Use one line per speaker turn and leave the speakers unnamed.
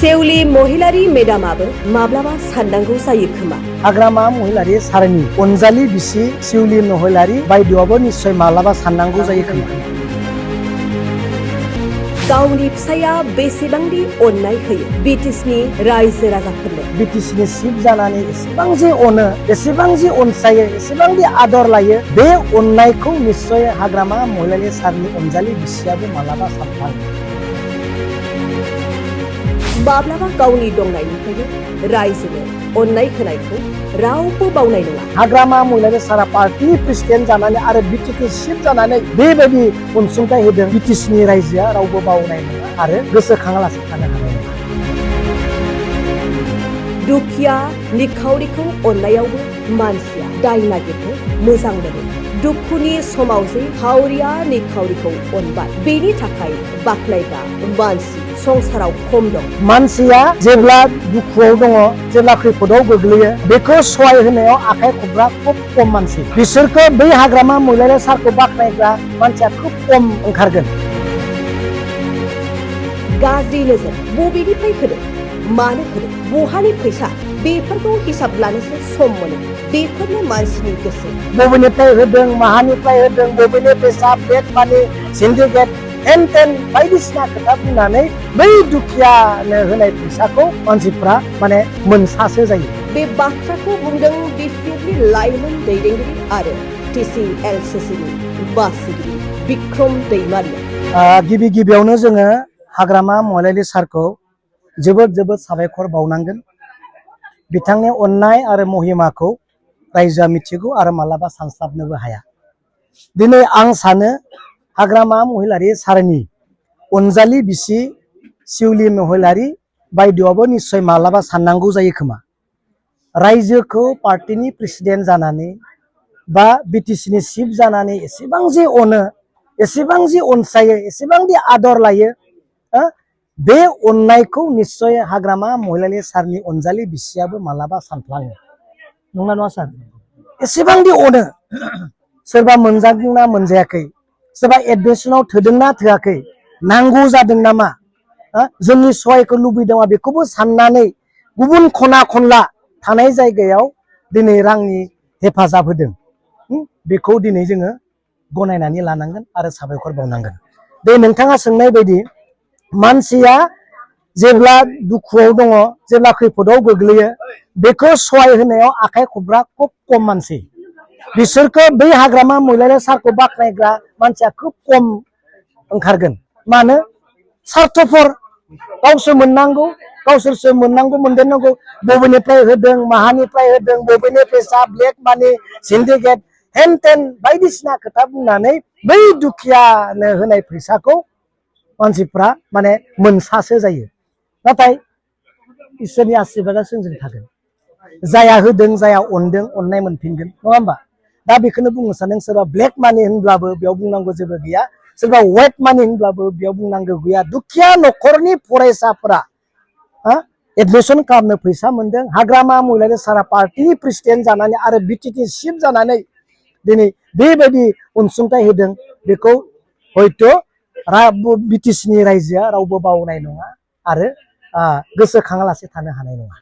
सेउली महिलारि मेडामाबो माब्लाबा साननांगौ जायो खोमा।
हाग्रामा महिलारि सारनि अनजालि बिसि सेउली महिलारि बायदेवआबो निश्चय माब्लाबा साननांगौ जायो खोमा।
गावनि फिसाया बेसेबांदि अननाय होयो बिटिसिनि रायजो राजाफोरनो।
बिटिसिनि चिफ जानानै एसेबां जे अनो, एसेबां जे अनसायो, एसेबां जे आदर लायो, बे अननायखौ निश्चय हाग्रामा महिलारि सारनि अनजालि बिसियाबो माब्लाबा सानफ्लाङो।
माब्लाबा गावनि दंनायनिफ्रायनो रायजोनो अननाय होनायखौ रावबो बावनाय नङा।
हाग्रामा महिलारि सारा पार्टीनि प्रेसिडेन्ट जानानै आरो बिटिसि चिफ जानानै बेबायदि अनसुंथाइ होदों, बिटिसिनि रायजोआ रावबो बावनाय नङा आरो गोसोखाङालासे थानो हानाय नङा।
दुखिया निखावरिखौ अननायावबो मानसिया दाय नागिरनो मोजां मोनो। दुखुनि समाव जे हावरिया निखावरिखौ अनबाय, बेनि थाखाय बाख्नायग्रा मानसि संसाराव खम दं।
मानसिया जेब्ला दुखुआव दङ, जेब्ला खैफोदाव गोग्लैयो, बेखौ सहाय होनायाव आखाइ खबग्रा खुब खम मानसि। बिसोरखौ बै हाग्रामा महिलारि सारखौ बाख्नायग्रा मानसिया खुब खम ओंखारगोन।
गाज्रि नोजोर बबेनिफ्राय होदों, मानो होदों, बहानि फैसा, बेफोरखौ हिसाब लानोसो सम मोनो। बेफोरनो मानसिनि गोसो।
बबेनिफ्राय होदों, माहानिफ्राय होदों, बबेनि फैसा, ब्लेक मानि, सिन्डिकेट, हेन तेन बायदिसिना खोथा बुंनानै बै दुखियानो होनाय फैसाखौ मानसिफ्रा माने मोनसासो जायो।
बे बाथ्राखौ बुंदों बिपिएफनि लाइमोन दैदेनगिरि आरो TCLCCनि बासिगिरि बिक्रम दैमारिया।
गिबियावनो जोङो हाग्रामा महिलारि सारखौ जोबोद साबायखर बावनांगोन। बिथांनि अननाय आरो महिमाखौ रायजोआ मिथिगौ आरो मालाबा सानस्लाबनोबो हाया। दिनै आं सानो हाग्रामा महिलारि सारनि अनजालि बिसि सेउली महिलारि बायदेवआबो निश्चय मालाबा साननांगौ जायो खोमा। रायजोखौ पार्टीनि प्रेसिडेन्ट जानानै बा बिटिसिनि चिफ जानानै एसेबां जे अनो, एसेबां जे अनसायो, एसेबां जे आदर लायो, बे अननायखौ निश्चय हाग्रामा महिलारि सारनि अनजालि बिसियाबो मालाबा सानफ्लाङो। नंगौना नङा सार? एसेबांदि अनो, सोरबा मोनजादोंना मोनजायाखै, सोरबा एडमिसनाव थोदोंना थोआखै, नांगौ जादों नामा, जोंनि सहायखौ लुबैदों बेखौबो साननानै गुबुन खना खनला थानाय जायगायाव दिनै रांनि हेफाजाब होदों। बेखौ दिनै जोङो गनायनानै लानांगोन आरो साबायखर बावनांगोन। बे नोंथाङा सोंनाय बायदि मानसिया जेब्ला दुखुआव दङ, जेब्ला खैफोदाव गोग्लैयो, बेखौ सहाय होनायाव आखाइ खबग्रा खुब खम मानसि। बिसोरखौ बै हाग्रामा महिलारि सारखौ बाख्नायग्रा मानसिया खुब खम ओंखारगोन। मानो? सार्थफोर, गावसोर मोननांगौ, गावसोरसो मोननांगौ, मोनदेरनांगौ, बबेनिफ्राय होदों, माहानिफ्राय होदों, बबेनि फैसा, ब्लेक मानि, सिन्डिकेट, हेन तेन बायदिसिना खोथा बुंनानै बै दुखियानो होनाय फैसाखौ मानसिफ्रा माने मोनसासो जायो। नाथाय इसोरनि आशीर्बादा जोंजों थागोन। जाया होदों, जाया अनदों, अननाय मोनफिनगोन, नङा होमबा? दा बेखौनो बुंनो सानदों, सोरबा ब्लेक मानि होनब्लाबो बेयाव बुंनांगौ जेबो गैया, सोरबा व्हाइट मानि होनब्लाबो बेयाव बुंनांगौ गैया। दुखिया न'खरनि फरायसाफोरा एडमिसन खालामनो फैसा मोनदों। हाग्रामा महिलारि सारा पार्टीनि प्रेसिडेन्ट जानानै आरो बिटिसि चिफ जानानै दिनै बेबायदि अनसुंथाइ होदों। बेखौ हयथ' बिटिसिनि रायजोआ रावबो बावनाय नङा आरो गोसोखाङालासे थानो हानाय नङा।